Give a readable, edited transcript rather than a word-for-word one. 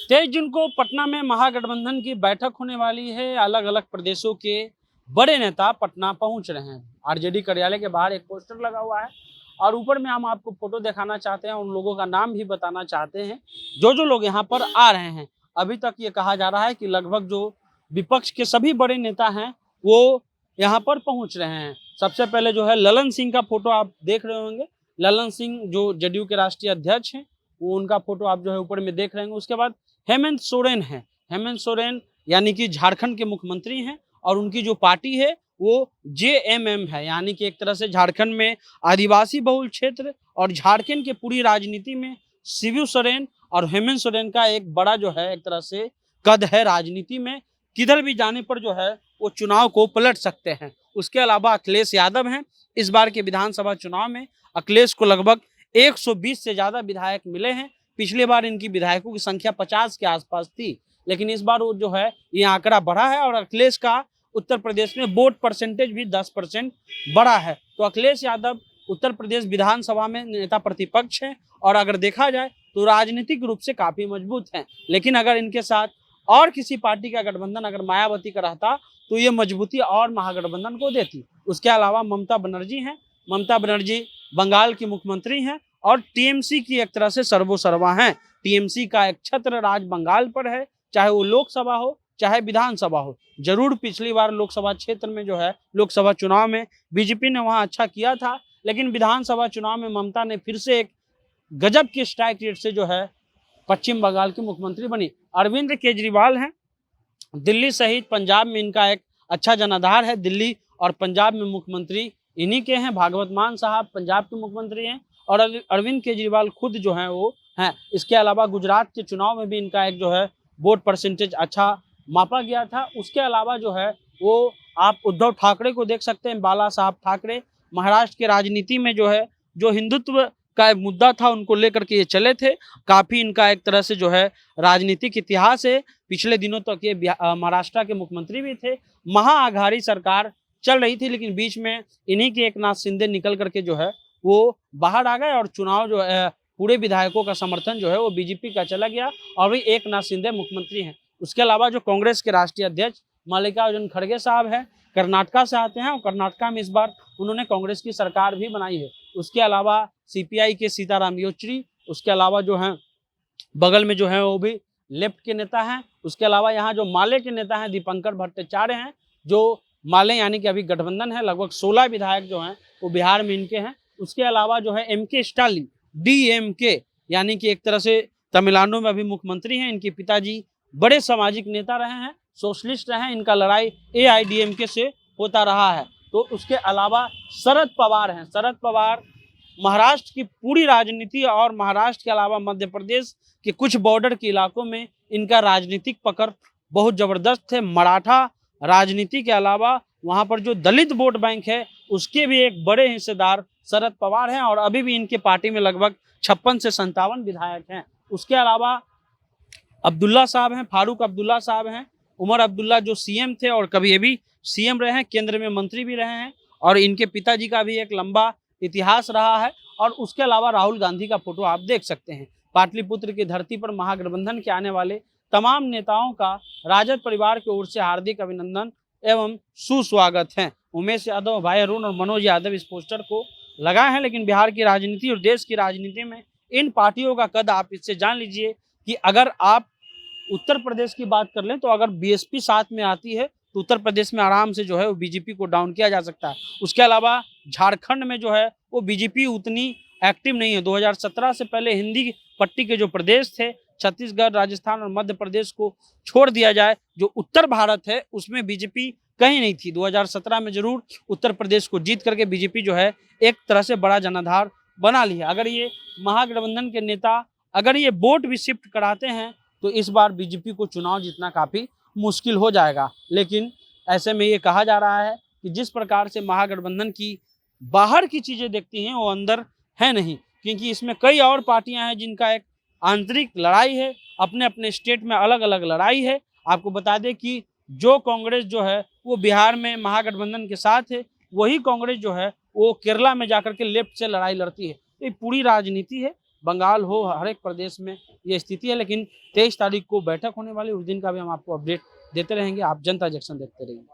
23 जून को पटना में महागठबंधन की बैठक होने वाली है। अलग अलग प्रदेशों के बड़े नेता पटना पहुंच रहे हैं। आरजेडी कार्यालय के बाहर एक पोस्टर लगा हुआ है और ऊपर में हम आपको फोटो दिखाना चाहते हैं, उन लोगों का नाम भी बताना चाहते हैं जो लोग यहाँ पर आ रहे हैं। अभी तक ये कहा जा रहा है कि लगभग जो विपक्ष के सभी बड़े नेता हैं वो यहाँ पर पहुँच रहे हैं। सबसे पहले जो है ललन सिंह का फोटो आप देख रहे होंगे। ललन सिंह जो जदयू के राष्ट्रीय अध्यक्ष हैं, वो उनका फोटो आप जो है ऊपर में देख रहे होंगे। उसके बाद हेमंत सोरेन है। हेमंत सोरेन यानी कि झारखंड के मुख्यमंत्री हैं और उनकी जो पार्टी है वो जेएमएम है, यानी कि एक तरह से झारखंड में आदिवासी बहुल क्षेत्र और झारखंड के पूरी राजनीति में शिबू सोरेन और हेमंत सोरेन का एक बड़ा जो है एक तरह से कद है राजनीति में। किधर भी जाने पर जो है वो चुनाव को पलट सकते हैं। उसके अलावा अखिलेश यादव हैं। इस बार के विधानसभा चुनाव में अखिलेश को लगभग 120 से ज्यादा विधायक मिले हैं। पिछले बार इनकी विधायकों की संख्या 50 के आसपास थी, लेकिन इस बार वो जो है ये आंकड़ा बढ़ा है और अखिलेश का उत्तर प्रदेश में वोट परसेंटेज भी 10% बढ़ा है। तो अखिलेश यादव उत्तर प्रदेश विधानसभा में नेता प्रतिपक्ष हैं और अगर देखा जाए तो राजनीतिक रूप से काफी मजबूत हैं। लेकिन अगर इनके साथ और किसी पार्टी का गठबंधन अगर मायावती का रहता तो ये मजबूती और महागठबंधन को देती। उसके अलावा ममता बनर्जी हैं। ममता बनर्जी बंगाल की मुख्यमंत्री हैं और टीएमसी की एक तरह से सर्वोसर्वा हैं। टीएमसी का एक छत्र राज बंगाल पर है, चाहे वो लोकसभा हो चाहे विधानसभा हो। जरूर पिछली बार लोकसभा क्षेत्र में जो है लोकसभा चुनाव में बीजेपी ने वहां अच्छा किया था, लेकिन विधानसभा चुनाव में ममता ने फिर से एक गजब की स्ट्राइक रेट से जो है पश्चिम बंगाल की मुख्यमंत्री बनी। अरविंद केजरीवाल हैं। दिल्ली सहित पंजाब में इनका एक अच्छा जनाधार है। दिल्ली और पंजाब में मुख्यमंत्री इन्हीं के हैं। भागवत मान साहब पंजाब के मुख्यमंत्री हैं और अरविंद केजरीवाल खुद जो है वो हैं। इसके अलावा गुजरात के चुनाव में भी इनका एक जो है वोट परसेंटेज अच्छा मापा गया था। उसके अलावा जो है वो आप उद्धव ठाकरे को देख सकते हैं। बाला साहब ठाकरे महाराष्ट्र की राजनीति में जो है जो हिंदुत्व का एक मुद्दा था उनको लेकर के ये चले थे। काफी इनका एक तरह से जो है राजनीतिक इतिहास है। पिछले दिनों तक ये महाराष्ट्र के मुख्यमंत्री भी थे। महाअघाड़ी सरकार चल रही थी, लेकिन बीच में इन्हीं के एकनाथ शिंदे निकल करके जो है वो बाहर आ गए और चुनाव जो है पूरे विधायकों का समर्थन जो है वो बीजेपी का चला गया और वही एकनाथ शिंदे मुख्यमंत्री हैं। उसके अलावा जो कांग्रेस के राष्ट्रीय अध्यक्ष मल्लिकार्जुन खड़गे साहब हैं, कर्नाटका से आते हैं और कर्नाटका में इस बार उन्होंने कांग्रेस की सरकार भी बनाई है। उसके अलावा सीपीआई के सीताराम येचुरी, उसके अलावा जो है बगल में जो है वो भी लेफ्ट के नेता हैं। उसके अलावा यहाँ जो माले के नेता हैं दीपंकर भट्टाचार्य हैं, जो माले यानी कि अभी गठबंधन है। लगभग 16 विधायक जो हैं वो बिहार में इनके हैं। उसके अलावा जो है एमके स्टालिन डीएमके यानी कि एक तरह से तमिलनाडु में अभी मुख्यमंत्री हैं। इनके पिताजी बड़े सामाजिक नेता रहे हैं, सोशलिस्ट रहे हैं। इनका लड़ाई एआईडीएमके से होता रहा है। तो उसके अलावा शरद पवार हैं। शरद पवार महाराष्ट्र की पूरी राजनीति और महाराष्ट्र के अलावा मध्य प्रदेश के कुछ बॉर्डर के इलाकों में इनका राजनीतिक पकड़ बहुत जबरदस्त है। मराठा राजनीति के अलावा वहां पर जो दलित वोट बैंक है उसके भी एक बड़े हिस्सेदार शरद पवार हैं और अभी भी इनके पार्टी में लगभग 56 से 57 विधायक हैं। उसके अलावा अब्दुल्ला साहब हैं, फारूक अब्दुल्ला साहब हैं। उमर अब्दुल्ला जो सीएम थे और कभी ये भी सीएम रहे हैं, केंद्र में मंत्री भी रहे हैं और इनके पिताजी का भी एक लंबा इतिहास रहा है। और उसके अलावा राहुल गांधी का फोटो आप देख सकते हैं। पाटलिपुत्र की धरती पर महागठबंधन के आने वाले तमाम नेताओं का राजद परिवार की ओर से हार्दिक अभिनंदन एवं सुस्वागत है। उमेश यादव, भाई अरुण और मनोज यादव इस पोस्टर को लगाए हैं। लेकिन बिहार की राजनीति और देश की राजनीति में इन पार्टियों का कद आप इससे जान लीजिए कि अगर आप उत्तर प्रदेश की बात कर लें तो अगर बीएसपी साथ में आती है तो उत्तर प्रदेश में आराम से जो है वो बीजेपी को डाउन किया जा सकता है। उसके अलावा झारखंड में जो है वो बीजेपी उतनी एक्टिव नहीं है। 2017 से पहले हिंदी पट्टी के जो प्रदेश थे, छत्तीसगढ़, राजस्थान और मध्य प्रदेश को छोड़ दिया जाए, जो उत्तर भारत है उसमें बीजेपी कहीं नहीं थी। 2017 में जरूर उत्तर प्रदेश को जीत करके बीजेपी जो है एक तरह से बड़ा जनाधार बना लिया। अगर ये महागठबंधन के नेता अगर ये वोट भी शिफ्ट कराते हैं तो इस बार बीजेपी को चुनाव जीतना काफी मुश्किल हो जाएगा। लेकिन ऐसे में ये कहा जा रहा है कि जिस प्रकार से महागठबंधन की बाहर की चीजें देखती हैं वो अंदर है नहीं, क्योंकि इसमें कई और पार्टियां हैं जिनका एक आंतरिक लड़ाई है, अपने अपने स्टेट में अलग अलग लड़ाई है। आपको बता दें कि जो कांग्रेस जो है वो बिहार में महागठबंधन के साथ है, वही कांग्रेस जो है वो केरला में जाकर के लेफ्ट से लड़ाई लड़ती है। ये पूरी राजनीति है। बंगाल हो, हर एक प्रदेश में ये स्थिति है। लेकिन 23 तारीख को बैठक होने वाली, उस दिन का भी हम आपको अपडेट देते रहेंगे। आप जनता जंक्शन देखते रहिए।